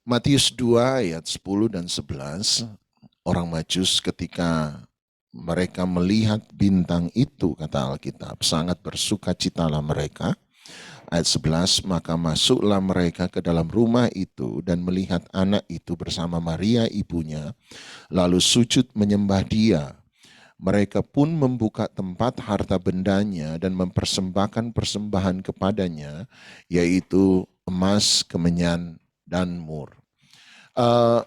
Matius 2 ayat 10 dan 11, orang Majus ketika mereka melihat bintang itu, kata Alkitab, sangat bersukacitalah mereka. Ayat 11, maka masuklah mereka ke dalam rumah itu dan melihat anak itu bersama Maria ibunya, lalu sujud menyembah dia. Mereka pun membuka tempat harta bendanya dan mempersembahkan persembahan kepadanya, yaitu emas, kemenyan, dan mur.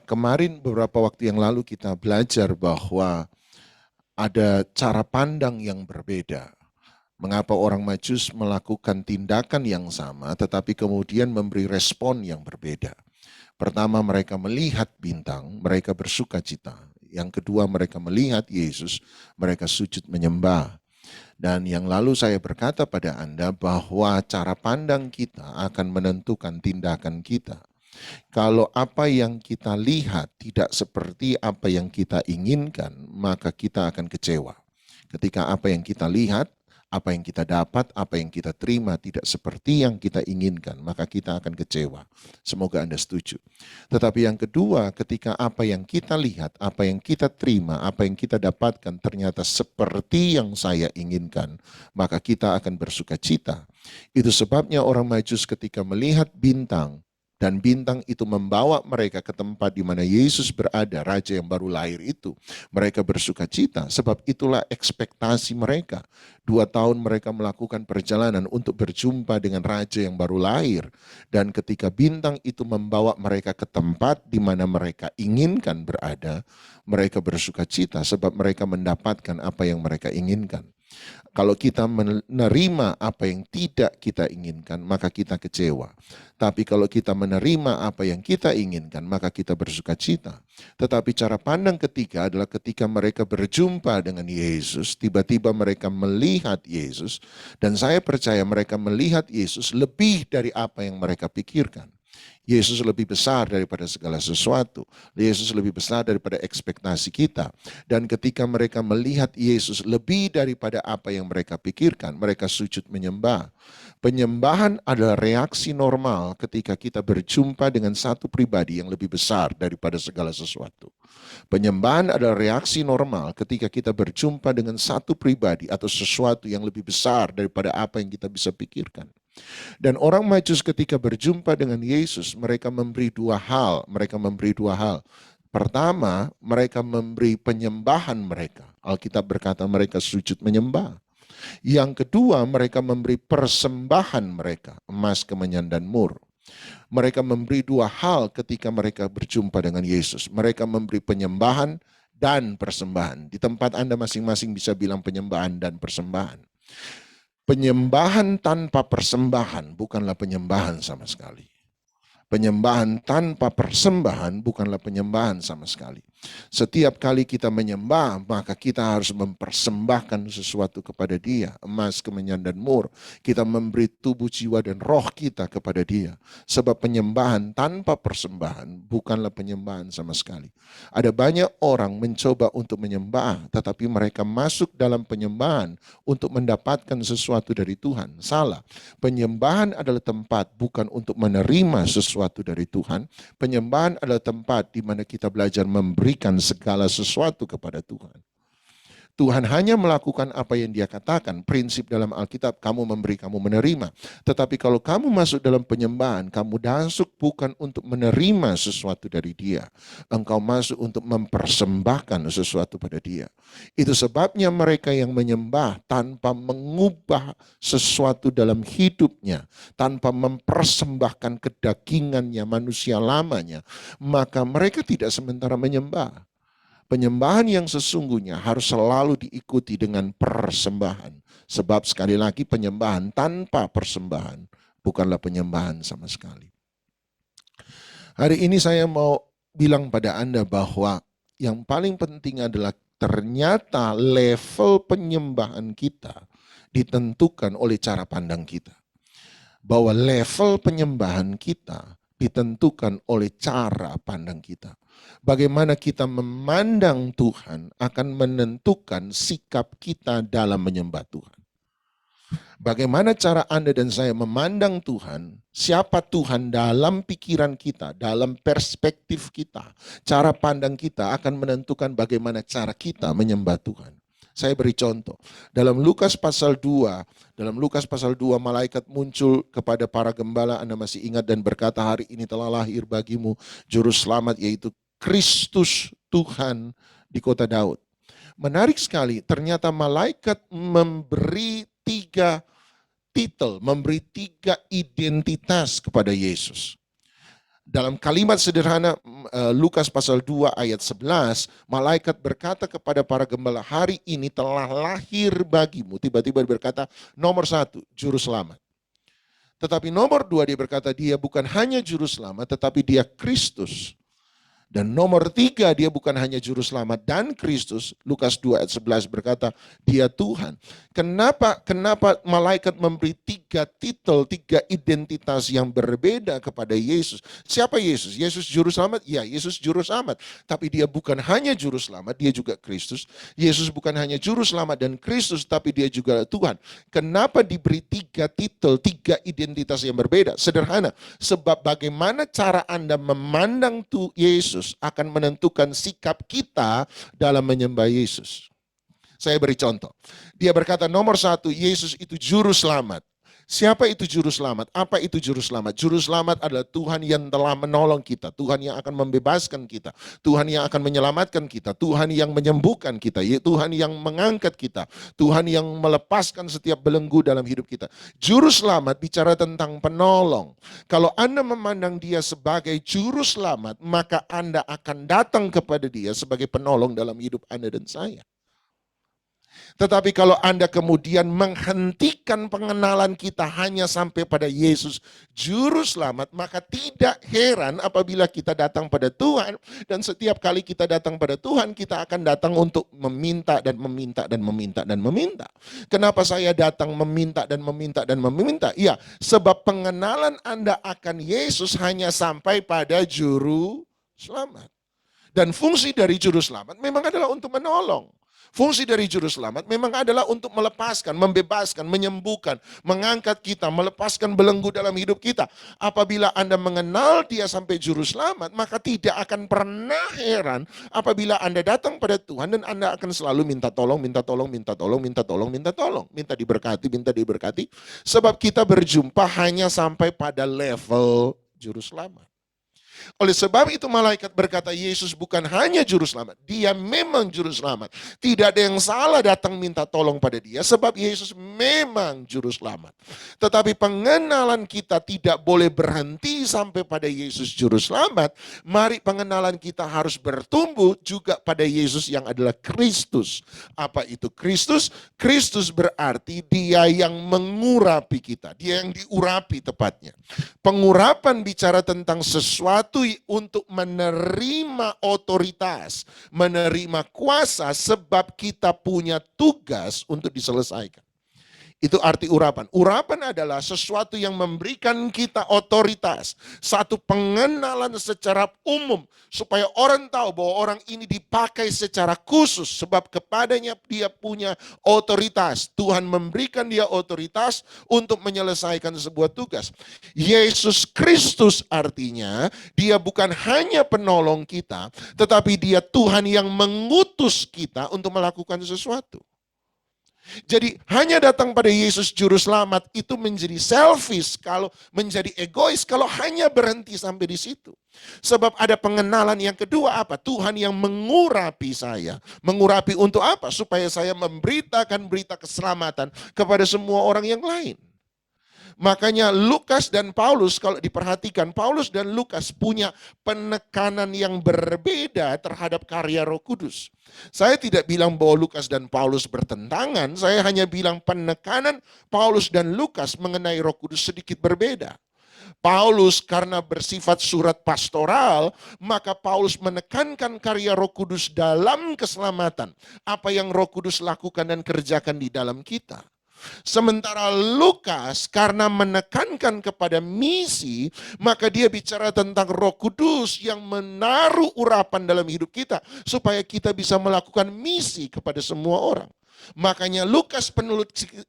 Kemarin beberapa waktu yang lalu kita belajar bahwa ada cara pandang yang berbeda. Mengapa orang Majus melakukan tindakan yang sama tetapi kemudian memberi respon yang berbeda. Pertama, mereka melihat bintang, mereka bersukacita. Yang kedua, mereka melihat Yesus, mereka sujud menyembah. Dan yang lalu saya berkata pada Anda bahwa cara pandang kita akan menentukan tindakan kita. Kalau apa yang kita lihat tidak seperti apa yang kita inginkan, maka kita akan kecewa. Ketika apa yang kita lihat, apa yang kita dapat, apa yang kita terima tidak seperti yang kita inginkan, maka kita akan kecewa. Semoga Anda setuju. Tetapi yang kedua, ketika apa yang kita lihat, apa yang kita terima, apa yang kita dapatkan ternyata seperti yang saya inginkan, maka kita akan bersukacita. Itu sebabnya orang Majus ketika melihat bintang, dan bintang itu membawa mereka ke tempat di mana Yesus berada, Raja yang baru lahir itu. Mereka bersukacita, sebab itulah ekspektasi mereka. 2 tahun mereka melakukan perjalanan untuk berjumpa dengan Raja yang baru lahir. Dan ketika bintang itu membawa mereka ke tempat di mana mereka inginkan berada, mereka bersukacita sebab mereka mendapatkan apa yang mereka inginkan. Kalau kita menerima apa yang tidak kita inginkan, maka kita kecewa. Tapi kalau kita menerima apa yang kita inginkan, maka kita bersukacita. Tetapi cara pandang ketiga adalah ketika mereka berjumpa dengan Yesus, tiba-tiba mereka melihat Yesus, dan saya percaya mereka melihat Yesus lebih dari apa yang mereka pikirkan. Yesus lebih besar daripada segala sesuatu. Yesus lebih besar daripada ekspektasi kita. Dan ketika mereka melihat Yesus lebih daripada apa yang mereka pikirkan, mereka sujud menyembah. Penyembahan adalah reaksi normal ketika kita berjumpa dengan satu pribadi yang lebih besar daripada segala sesuatu. Penyembahan adalah reaksi normal ketika kita berjumpa dengan satu pribadi atau sesuatu yang lebih besar daripada apa yang kita bisa pikirkan. Dan orang Majus ketika berjumpa dengan Yesus, mereka memberi dua hal. Pertama, mereka memberi penyembahan mereka. Alkitab berkata mereka sujud menyembah. Yang kedua, mereka memberi persembahan mereka, emas, kemenyan, dan mur. Mereka memberi dua hal ketika mereka berjumpa dengan Yesus. Mereka memberi penyembahan dan persembahan. Di tempat Anda masing-masing bisa bilang penyembahan dan persembahan. Penyembahan tanpa persembahan bukanlah penyembahan sama sekali. Penyembahan tanpa persembahan bukanlah penyembahan sama sekali. Setiap kali kita menyembah, maka kita harus mempersembahkan sesuatu kepada Dia. Emas, kemenyan, dan mur. Kita memberi tubuh, jiwa, dan roh kita kepada Dia. Sebab penyembahan tanpa persembahan bukanlah penyembahan sama sekali. Ada banyak orang mencoba untuk menyembah, tetapi mereka masuk dalam penyembahan untuk mendapatkan sesuatu dari Tuhan. Salah. Penyembahan adalah tempat bukan untuk menerima sesuatu dari Tuhan. Penyembahan adalah tempat di mana kita belajar memberikan segala sesuatu kepada Tuhan. Tuhan hanya melakukan apa yang Dia katakan. Prinsip dalam Alkitab, kamu memberi, kamu menerima. Tetapi kalau kamu masuk dalam penyembahan, kamu masuk bukan untuk menerima sesuatu dari Dia. Engkau masuk untuk mempersembahkan sesuatu pada Dia. Itu sebabnya mereka yang menyembah tanpa mengubah sesuatu dalam hidupnya, tanpa mempersembahkan kedagingannya, manusia lamanya, maka mereka tidak sementara menyembah. Penyembahan yang sesungguhnya harus selalu diikuti dengan persembahan. Sebab sekali lagi penyembahan tanpa persembahan bukanlah penyembahan sama sekali. Hari ini saya mau bilang pada Anda bahwa yang paling penting adalah ternyata level penyembahan kita ditentukan oleh cara pandang kita. Bahwa level penyembahan kita ditentukan oleh cara pandang kita. Bagaimana kita memandang Tuhan akan menentukan sikap kita dalam menyembah Tuhan. Bagaimana cara Anda dan saya memandang Tuhan, siapa Tuhan dalam pikiran kita, dalam perspektif kita, cara pandang kita akan menentukan bagaimana cara kita menyembah Tuhan. Saya beri contoh. Dalam Lukas pasal 2, malaikat muncul kepada para gembala, Anda masih ingat, dan berkata, hari ini telah lahir bagimu juru selamat, yaitu Kristus Tuhan di kota Daud. Menarik sekali, ternyata malaikat memberi 3 titel, memberi 3 identitas kepada Yesus. Dalam kalimat sederhana Lukas pasal 2 ayat 11, malaikat berkata kepada para gembala, hari ini telah lahir bagimu. Tiba-tiba berkata, nomor 1, juru selamat. Tetapi nomor 2 dia berkata, dia bukan hanya juru selamat, tetapi dia Kristus. Dan nomor 3, dia bukan hanya juru selamat dan Kristus. Lukas 2 ayat 11 berkata, dia Tuhan. Kenapa malaikat memberi 3 titel, 3 identitas yang berbeda kepada Yesus? Siapa Yesus? Yesus juru selamat? Ya, Yesus juru selamat. Tapi dia bukan hanya juru selamat, dia juga Kristus. Yesus bukan hanya juru selamat dan Kristus, tapi dia juga Tuhan. Kenapa diberi 3 titel, 3 identitas yang berbeda? Sederhana, sebab bagaimana cara Anda memandang Yesus akan menentukan sikap kita dalam menyembah Yesus. Saya beri contoh. Dia berkata, nomor 1, Yesus itu juru selamat. Siapa itu juru selamat? Apa itu juru selamat? Juru selamat adalah Tuhan yang telah menolong kita, Tuhan yang akan membebaskan kita, Tuhan yang akan menyelamatkan kita, Tuhan yang menyembuhkan kita, Tuhan yang mengangkat kita, Tuhan yang melepaskan setiap belenggu dalam hidup kita. Juru selamat bicara tentang penolong. Kalau Anda memandang dia sebagai juru selamat, maka Anda akan datang kepada dia sebagai penolong dalam hidup Anda dan saya. Tetapi kalau Anda kemudian menghentikan pengenalan kita hanya sampai pada Yesus juru selamat, maka tidak heran apabila kita datang pada Tuhan, dan setiap kali kita datang pada Tuhan, kita akan datang untuk meminta dan meminta dan meminta dan meminta. Kenapa saya datang meminta dan meminta dan meminta? Ya, sebab pengenalan Anda akan Yesus hanya sampai pada juru selamat. Dan fungsi dari juru selamat memang adalah untuk menolong. Fungsi dari juru selamat memang adalah untuk melepaskan, membebaskan, menyembuhkan, mengangkat kita, melepaskan belenggu dalam hidup kita. Apabila Anda mengenal dia sampai juru selamat, maka tidak akan pernah heran apabila Anda datang pada Tuhan dan Anda akan selalu minta tolong, minta tolong, minta tolong, minta tolong, minta tolong, minta diberkati, minta diberkati. Sebab kita berjumpa hanya sampai pada level juru selamat. Oleh sebab itu malaikat berkata, Yesus bukan hanya juru selamat, dia memang juru selamat. Tidak ada yang salah datang minta tolong pada dia, sebab Yesus memang juru selamat. Tetapi pengenalan kita tidak boleh berhenti sampai pada Yesus juru selamat. Mari pengenalan kita harus bertumbuh juga pada Yesus yang adalah Kristus. Apa itu Kristus? Kristus berarti dia yang mengurapi kita, dia yang diurapi tepatnya. Pengurapan bicara tentang sesuatu untuk menerima otoritas, menerima kuasa, sebab kita punya tugas untuk diselesaikan. Itu arti urapan. Urapan adalah sesuatu yang memberikan kita otoritas. Satu pengenalan secara umum. Supaya orang tahu bahwa orang ini dipakai secara khusus. Sebab kepadanya dia punya otoritas. Tuhan memberikan dia otoritas untuk menyelesaikan sebuah tugas. Yesus Kristus artinya dia bukan hanya penolong kita. Tetapi dia Tuhan yang mengutus kita untuk melakukan sesuatu. Jadi hanya datang pada Yesus juru selamat itu menjadi selfish, kalau menjadi egois kalau hanya berhenti sampai di situ. Sebab ada pengenalan yang kedua apa? Tuhan yang mengurapi saya. Mengurapi untuk apa? Supaya saya memberitakan berita keselamatan kepada semua orang yang lain. Makanya Lukas dan Paulus, kalau diperhatikan, Paulus dan Lukas punya penekanan yang berbeda terhadap karya Roh Kudus. Saya tidak bilang bahwa Lukas dan Paulus bertentangan, saya hanya bilang penekanan Paulus dan Lukas mengenai Roh Kudus sedikit berbeda. Paulus karena bersifat surat pastoral, maka Paulus menekankan karya Roh Kudus dalam keselamatan. Apa yang Roh Kudus lakukan dan kerjakan di dalam kita. Sementara Lukas karena menekankan kepada misi, maka dia bicara tentang Roh Kudus yang menaruh urapan dalam hidup kita supaya kita bisa melakukan misi kepada semua orang. Makanya Lukas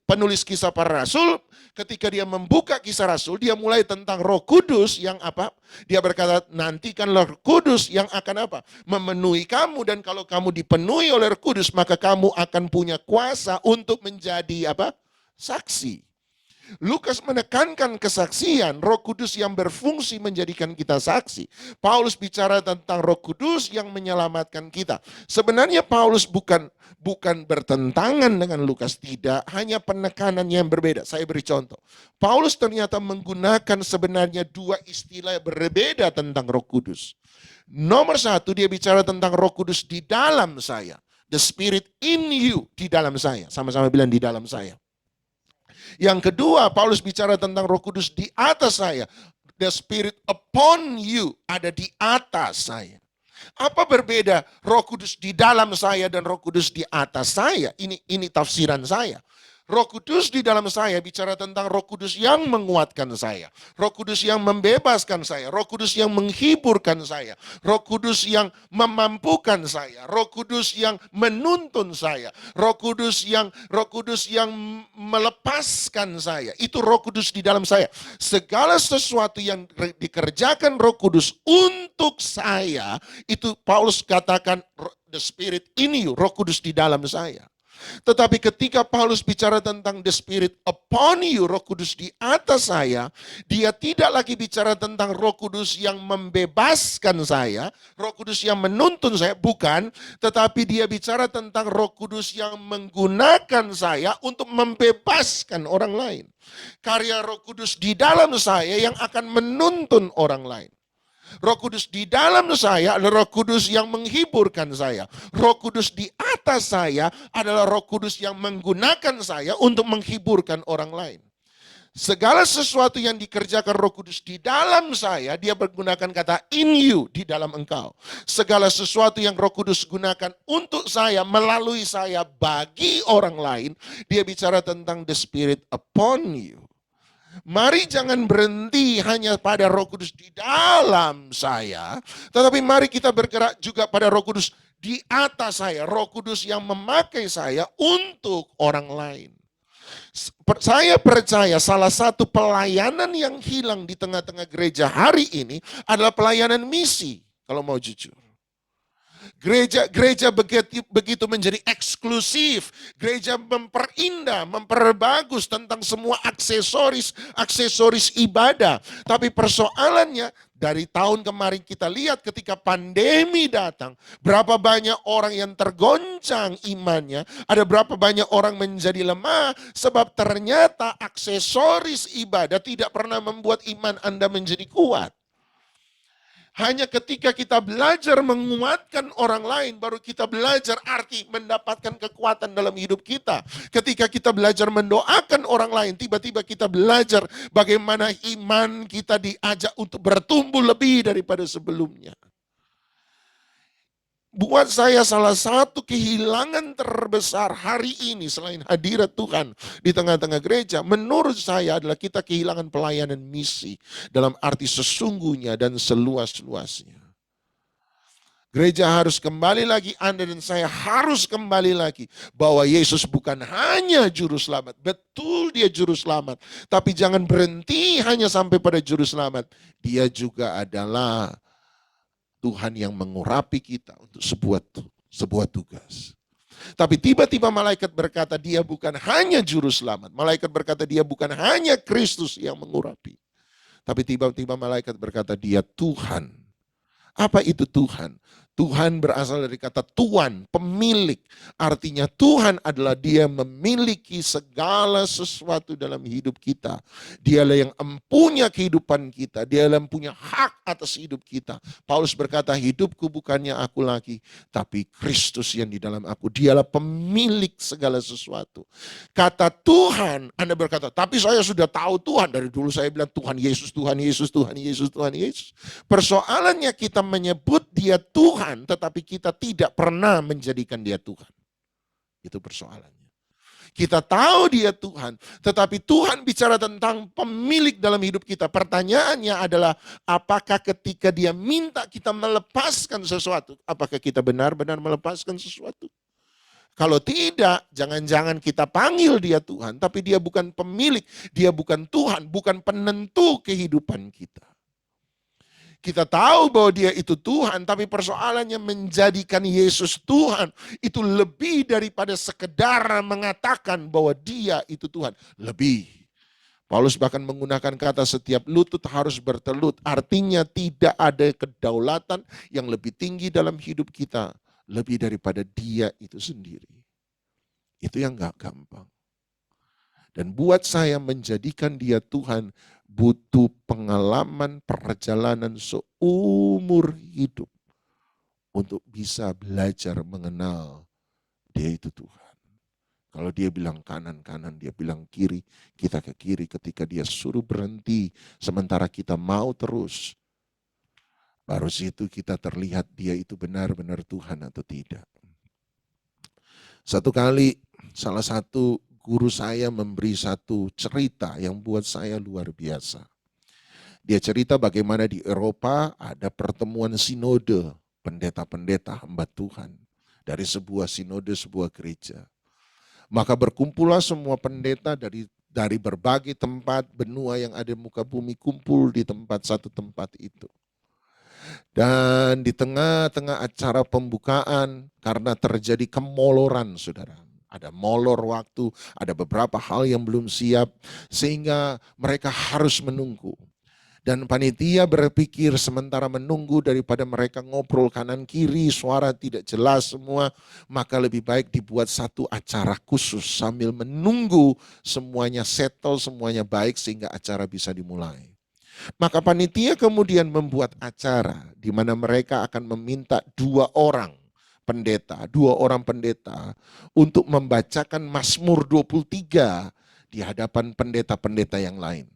penulis kisah para rasul, ketika dia membuka kisah rasul, dia mulai tentang Roh Kudus yang apa? Dia berkata, nantikanlah Roh Kudus yang akan apa? Memenuhi kamu, dan kalau kamu dipenuhi oleh Roh Kudus, maka kamu akan punya kuasa untuk menjadi apa? Saksi. Lukas menekankan kesaksian, Roh Kudus yang berfungsi menjadikan kita saksi. Paulus bicara tentang Roh Kudus yang menyelamatkan kita. Sebenarnya Paulus bukan bertentangan dengan Lukas, tidak, hanya penekanan yang berbeda. Saya beri contoh. Paulus ternyata menggunakan sebenarnya dua istilah berbeda tentang Roh Kudus. Nomor satu, dia bicara tentang Roh Kudus di dalam saya. The Spirit in you, di dalam saya. Sama-sama bilang di dalam saya. Yang kedua, Paulus bicara tentang Roh Kudus di atas saya. The Spirit upon you, ada di atas saya. Apa berbeda Roh Kudus di dalam saya dan Roh Kudus di atas saya? Ini tafsiran saya. Roh Kudus di dalam saya bicara tentang Roh Kudus yang menguatkan saya. Roh Kudus yang membebaskan saya. Roh Kudus yang menghiburkan saya. Roh Kudus yang memampukan saya. Roh Kudus yang menuntun saya. Roh Kudus yang melepaskan saya. Itu Roh Kudus di dalam saya. Segala sesuatu yang dikerjakan Roh Kudus untuk saya, itu Paulus katakan the Spirit in you, Roh Kudus di dalam saya. Tetapi ketika Paulus bicara tentang the Spirit upon you, Roh Kudus di atas saya, dia tidak lagi bicara tentang Roh Kudus yang membebaskan saya, Roh Kudus yang menuntun saya, bukan. Tetapi dia bicara tentang Roh Kudus yang menggunakan saya untuk membebaskan orang lain. Karya Roh Kudus di dalam saya yang akan menuntun orang lain. Roh Kudus di dalam saya adalah Roh Kudus yang menghiburkan saya. Roh Kudus di atas saya adalah Roh Kudus yang menggunakan saya untuk menghiburkan orang lain. Segala sesuatu yang dikerjakan Roh Kudus di dalam saya, dia menggunakan kata in you, di dalam engkau. Segala sesuatu yang Roh Kudus gunakan untuk saya, melalui saya, bagi orang lain, dia bicara tentang the Spirit upon you. Mari jangan berhenti hanya pada Roh Kudus di dalam saya, tetapi mari kita bergerak juga pada Roh Kudus di atas saya. Roh Kudus yang memakai saya untuk orang lain. Saya percaya salah satu pelayanan yang hilang di tengah-tengah gereja hari ini adalah pelayanan misi, kalau mau jujur. Gereja begitu menjadi eksklusif. Gereja memperindah, memperbagus tentang semua aksesoris ibadah. Tapi persoalannya, dari tahun kemarin kita lihat ketika pandemi datang, berapa banyak orang yang tergoncang imannya, ada berapa banyak orang menjadi lemah, sebab ternyata aksesoris ibadah tidak pernah membuat iman Anda menjadi kuat. Hanya ketika kita belajar menguatkan orang lain, baru kita belajar arti mendapatkan kekuatan dalam hidup kita. Ketika kita belajar mendoakan orang lain, tiba-tiba kita belajar bagaimana iman kita diajak untuk bertumbuh lebih daripada sebelumnya. Buat saya salah satu kehilangan terbesar hari ini selain hadirat Tuhan di tengah-tengah gereja, menurut saya adalah kita kehilangan pelayanan misi dalam arti sesungguhnya dan seluas-luasnya. Gereja harus kembali lagi, Anda dan saya harus kembali lagi bahwa Yesus bukan hanya juru selamat, betul dia juru selamat, tapi jangan berhenti hanya sampai pada juru selamat. Dia juga adalah Tuhan yang mengurapi kita untuk sebuah tugas. Tapi tiba-tiba malaikat berkata dia bukan hanya juru selamat. Malaikat berkata dia bukan hanya Kristus yang mengurapi. Tapi tiba-tiba malaikat berkata dia Tuhan. Apa itu Tuhan? Tuhan berasal dari kata tuan, pemilik. Artinya Tuhan adalah dia memiliki segala sesuatu dalam hidup kita. Dialah yang empunya kehidupan kita. Dialah yang punya hak atas hidup kita. Paulus berkata, hidupku bukannya aku lagi, tapi Kristus yang di dalam aku. Dialah pemilik segala sesuatu. Kata Tuhan, Anda berkata, tapi saya sudah tahu Tuhan. Dari dulu saya bilang Tuhan Yesus, Tuhan Yesus, Tuhan Yesus, Tuhan Yesus. Persoalannya kita menyebut dia Tuhan, tetapi kita tidak pernah menjadikan dia Tuhan. Itu persoalannya. Kita tahu dia Tuhan, tetapi Tuhan bicara tentang pemilik dalam hidup kita. Pertanyaannya adalah, apakah ketika dia minta kita melepaskan sesuatu, apakah kita benar-benar melepaskan sesuatu? Kalau tidak, jangan-jangan kita panggil dia Tuhan, tapi dia bukan pemilik, dia bukan Tuhan, bukan penentu kehidupan kita. Kita tahu bahwa dia itu Tuhan, tapi persoalannya menjadikan Yesus Tuhan itu lebih daripada sekedar mengatakan bahwa dia itu Tuhan. Lebih. Paulus bahkan menggunakan kata setiap lutut harus bertelut. Artinya tidak ada kedaulatan yang lebih tinggi dalam hidup kita. Lebih daripada dia itu sendiri. Itu yang gak gampang. Dan buat saya menjadikan dia Tuhan butuh pengalaman perjalanan seumur hidup. Untuk bisa belajar mengenal dia itu Tuhan. Kalau dia bilang kanan, dia bilang kiri, kita ke kiri. Ketika dia suruh berhenti, sementara kita mau terus. Baru situ kita terlihat dia itu benar-benar Tuhan atau tidak. Satu kali, salah satu guru saya memberi satu cerita yang buat saya luar biasa. Dia cerita bagaimana di Eropa ada pertemuan sinode, pendeta-pendeta hamba Tuhan. Dari sebuah sinode, sebuah gereja. Maka berkumpullah semua pendeta dari berbagai tempat benua yang ada di muka bumi kumpul di satu tempat itu. Dan di tengah-tengah acara pembukaan karena terjadi kemoloran saudara. Ada molor waktu, ada beberapa hal yang belum siap sehingga mereka harus menunggu. Dan panitia berpikir sementara menunggu daripada mereka ngobrol kanan kiri, suara tidak jelas semua, maka lebih baik dibuat satu acara khusus sambil menunggu semuanya settle, semuanya baik sehingga acara bisa dimulai. Maka panitia kemudian membuat acara di mana mereka akan meminta dua orang pendeta untuk membacakan Mazmur 23 di hadapan pendeta-pendeta yang lain.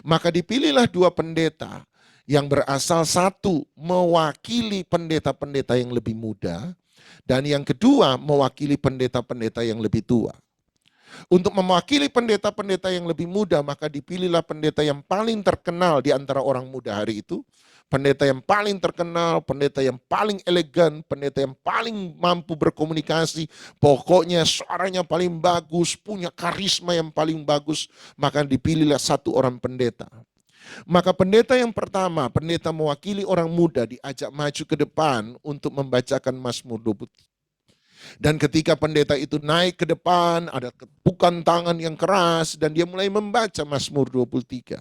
Maka dipilihlah dua pendeta yang berasal satu mewakili pendeta-pendeta yang lebih muda dan yang kedua mewakili pendeta-pendeta yang lebih tua. Untuk mewakili pendeta-pendeta yang lebih muda maka dipilihlah pendeta yang paling terkenal di antara orang muda hari itu. Pendeta yang paling terkenal, pendeta yang paling elegan, pendeta yang paling mampu berkomunikasi, pokoknya suaranya paling bagus, punya karisma yang paling bagus, maka dipilihlah satu orang pendeta. Maka pendeta yang pertama, pendeta mewakili orang muda diajak maju ke depan untuk membacakan Mazmur 23. Dan ketika pendeta itu naik ke depan, ada ketukan tangan yang keras dan dia mulai membaca Mazmur 23.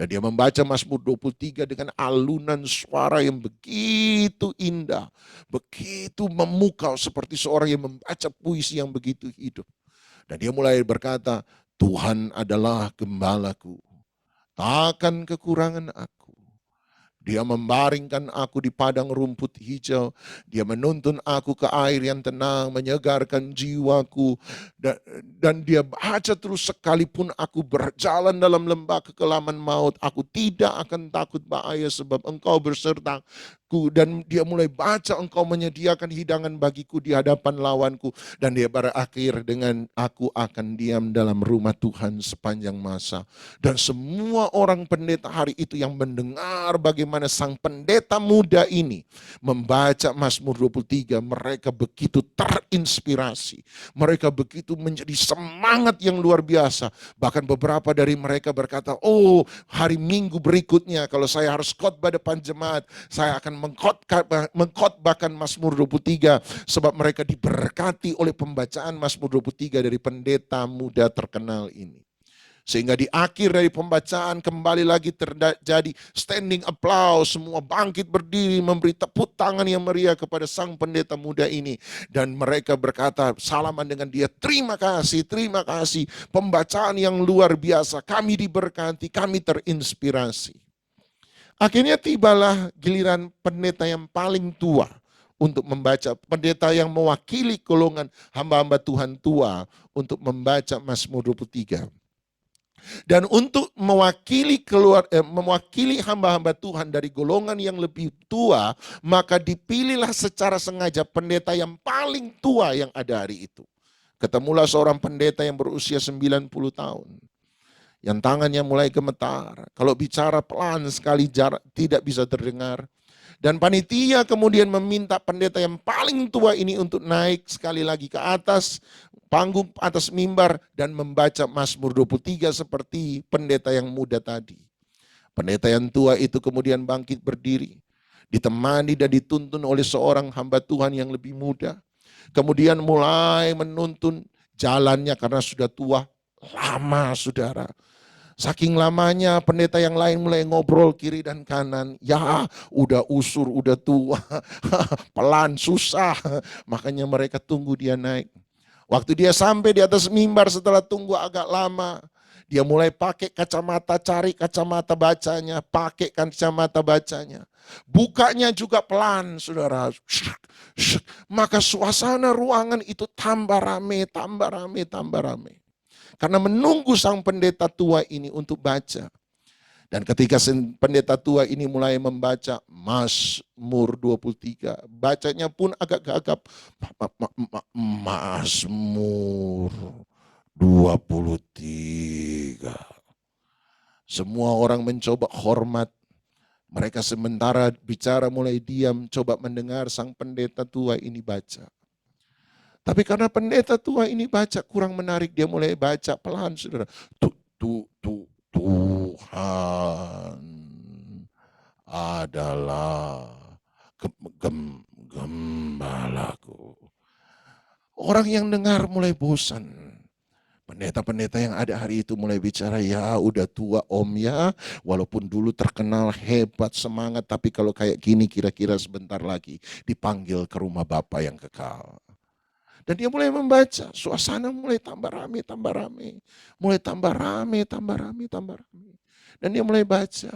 Dan dia membaca Mazmur 23 dengan alunan suara yang begitu indah. Begitu memukau seperti seorang yang membaca puisi yang begitu hidup. Dan dia mulai berkata, Tuhan adalah gembalaku, takkan kekurangan aku. Dia membaringkan aku di padang rumput hijau. Dia menuntun aku ke air yang tenang, menyegarkan jiwaku. Dan dia baca terus sekalipun aku berjalan dalam lembah kekelaman maut, aku tidak akan takut bahaya sebab engkau bersertaku. Dan dia mulai baca engkau menyediakan hidangan bagiku di hadapan lawanku. Dan dia berakhir dengan aku akan diam dalam rumah Tuhan sepanjang masa. Dan semua orang pendeta hari itu yang mendengar bagaimana sang pendeta muda ini membaca Mazmur 23, mereka begitu terinspirasi. Mereka begitu menjadi semangat yang luar biasa. Bahkan beberapa dari mereka berkata, oh hari Minggu berikutnya kalau saya harus khotbah depan jemaat, saya akan mengkhotbahkan Mazmur 23 sebab mereka diberkati oleh pembacaan Mazmur 23 dari pendeta muda terkenal ini. Sehingga di akhir dari pembacaan kembali lagi terjadi standing applause, semua bangkit berdiri memberi tepuk tangan yang meriah kepada sang pendeta muda ini. Dan mereka berkata salaman dengan dia, terima kasih, pembacaan yang luar biasa, kami diberkati, kami terinspirasi. Akhirnya tibalah giliran pendeta yang paling tua untuk membaca, pendeta yang mewakili golongan hamba-hamba Tuhan tua untuk membaca Mazmur 23. Dan untuk mewakili hamba-hamba Tuhan dari golongan yang lebih tua, maka dipilihlah secara sengaja pendeta yang paling tua yang ada hari itu. Ketemulah seorang pendeta yang berusia 90 tahun. Yang tangannya mulai gemetar. Kalau bicara pelan sekali tidak bisa terdengar. Dan panitia kemudian meminta pendeta yang paling tua ini untuk naik sekali lagi ke atas panggung, atas mimbar, dan membaca Mazmur 23 seperti pendeta yang muda tadi. Pendeta yang tua itu kemudian bangkit berdiri, ditemani dan dituntun oleh seorang hamba Tuhan yang lebih muda. Kemudian mulai menuntun jalannya karena sudah tua, lama saudara. Saking lamanya pendeta yang lain mulai ngobrol kiri dan kanan. Ya udah usur, udah tua, pelan, susah. Makanya mereka tunggu dia naik. Waktu dia sampai di atas mimbar setelah tunggu agak lama, dia mulai pakai kacamata, cari kacamata bacanya, pakai kacamata bacanya. Bukanya juga pelan, saudara. Maka suasana ruangan itu tambah rame, tambah rame, tambah rame. Karena menunggu sang pendeta tua ini untuk baca. Dan ketika pendeta tua ini mulai membaca Mazmur 23, bacanya pun agak gagap. Mazmur 23. Semua orang mencoba hormat. Mereka sementara bicara mulai diam, coba mendengar sang pendeta tua ini baca. Tapi karena pendeta tua ini baca kurang menarik, dia mulai baca pelan, saudara. Tuhan adalah gembalaku. Orang yang dengar mulai bosan. Pendeta-pendeta yang ada hari itu mulai bicara, ya udah tua om ya, walaupun dulu terkenal hebat, semangat, tapi kalau kayak gini kira-kira sebentar lagi dipanggil ke rumah Bapa yang kekal. Dan dia mulai membaca, suasana mulai tambah rame, tambah rame. Mulai tambah rame, tambah rame, tambah rame. Dan dia mulai baca.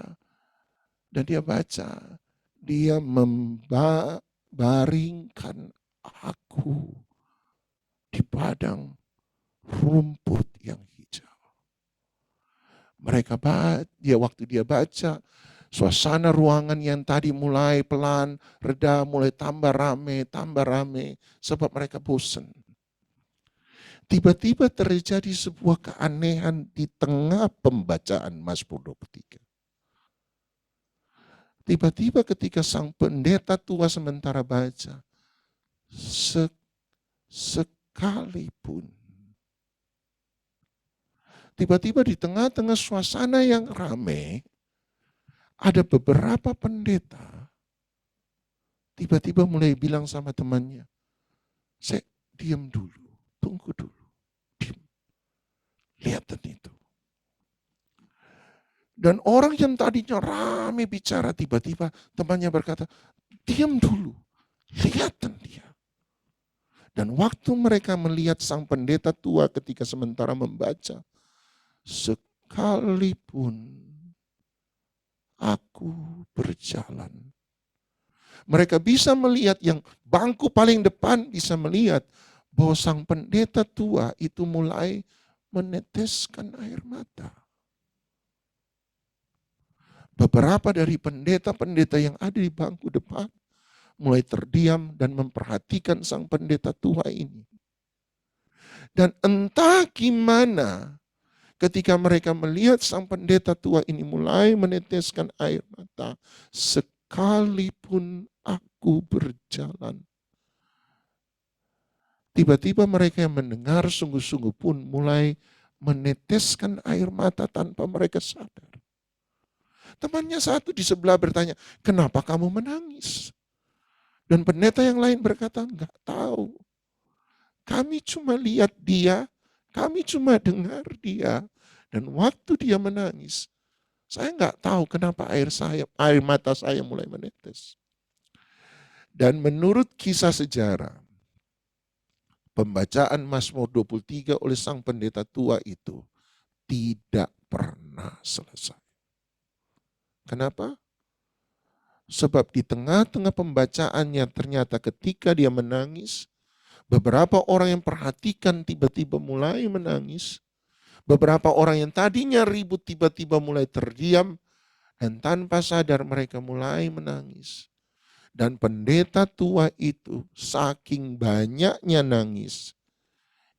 Dan dia baca, dia membaringkan aku di padang rumput yang hijau. Waktu dia baca, suasana ruangan yang tadi mulai pelan, reda, mulai tambah rame, sebab mereka bosan. Tiba-tiba terjadi sebuah keanehan di tengah pembacaan Mazmur 23. Tiba-tiba ketika sang pendeta tua sementara baca, sekalipun. Tiba-tiba di tengah-tengah suasana yang ramai, ada beberapa pendeta tiba-tiba mulai bilang sama temannya, saya diam dulu, tunggu dulu, diam. Lihat itu. Dan orang yang tadinya rame bicara, tiba-tiba temannya berkata, diam dulu, lihatan dia. Dan waktu mereka melihat sang pendeta tua ketika sementara membaca, sekalipun aku berjalan. Mereka bisa melihat yang bangku paling depan bisa melihat bahwa sang pendeta tua itu mulai meneteskan air mata. Beberapa dari pendeta-pendeta yang ada di bangku depan mulai terdiam dan memperhatikan sang pendeta tua ini. Dan entah gimana ketika mereka melihat sang pendeta tua ini mulai meneteskan air mata, sekalipun aku berjalan. Tiba-tiba mereka yang mendengar sungguh-sungguh pun mulai meneteskan air mata tanpa mereka sadar. Temannya satu di sebelah bertanya, kenapa kamu menangis? Dan pendeta yang lain berkata, enggak tahu. Kami cuma lihat dia, kami cuma dengar dia. Dan waktu dia menangis, saya enggak tahu kenapa air mata saya mulai menetes. Dan menurut kisah sejarah, pembacaan Mazmur 23 oleh sang pendeta tua itu tidak pernah selesai. Kenapa? Sebab di tengah-tengah pembacaannya ternyata ketika dia menangis, beberapa orang yang perhatikan tiba-tiba mulai menangis. Beberapa orang yang tadinya ribut tiba-tiba mulai terdiam. Dan tanpa sadar mereka mulai menangis. Dan pendeta tua itu saking banyaknya nangis,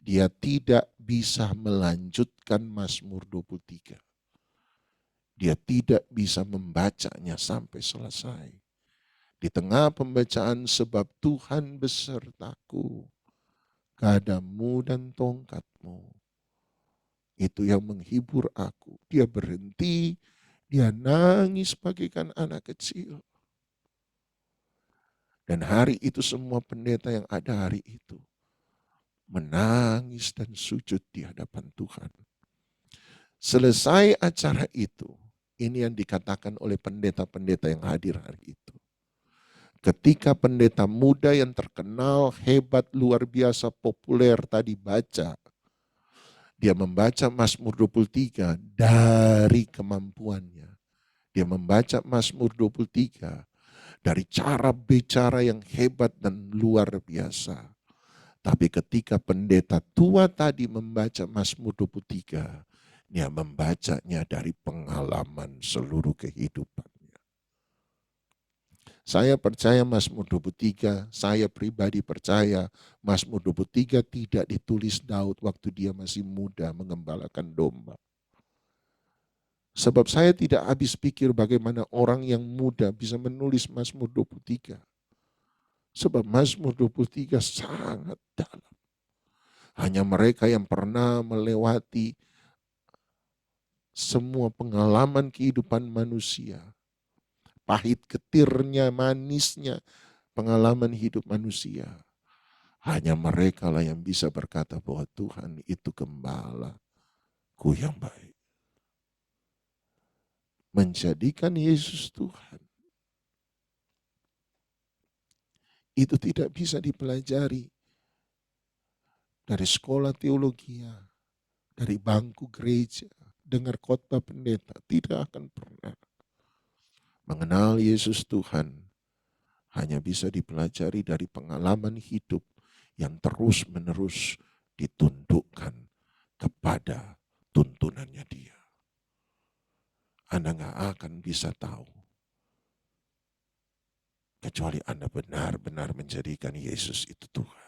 dia tidak bisa melanjutkan Mazmur 23. Dia tidak bisa membacanya sampai selesai. Di tengah pembacaan sebab Tuhan besertaku, gadamu dan tongkatmu, itu yang menghibur aku. Dia berhenti, dia nangis bagaikan anak kecil. Dan hari itu semua pendeta yang ada hari itu menangis dan sujud di hadapan Tuhan. Selesai acara itu, ini yang dikatakan oleh pendeta-pendeta yang hadir hari itu. Ketika pendeta muda yang terkenal, hebat, luar biasa, populer tadi baca, dia membaca Mazmur 23 dari kemampuannya. Dia membaca Mazmur 23 dari cara bicara yang hebat dan luar biasa. Tapi ketika pendeta tua tadi membaca Mazmur 23, dia membacanya dari pengalaman seluruh kehidupannya. Saya percaya Mazmur 23, saya pribadi percaya Mazmur 23 tidak ditulis Daud waktu dia masih muda mengembalakan domba. Sebab saya tidak habis pikir bagaimana orang yang muda bisa menulis Mazmur 23. Sebab Mazmur 23 sangat dalam. Hanya mereka yang pernah melewati semua pengalaman kehidupan manusia. Pahit getirnya, manisnya pengalaman hidup manusia. Hanya mereka lah yang bisa berkata bahwa Tuhan itu gembalaku yang baik. Menjadikan Yesus Tuhan. Itu tidak bisa dipelajari dari sekolah teologi, dari bangku gereja, dengar khotbah pendeta, tidak akan pernah. Mengenal Yesus Tuhan hanya bisa dipelajari dari pengalaman hidup yang terus-menerus ditundukkan kepada tuntunannya Dia. Anda nggak akan bisa tahu kecuali Anda benar-benar menjadikan Yesus itu Tuhan.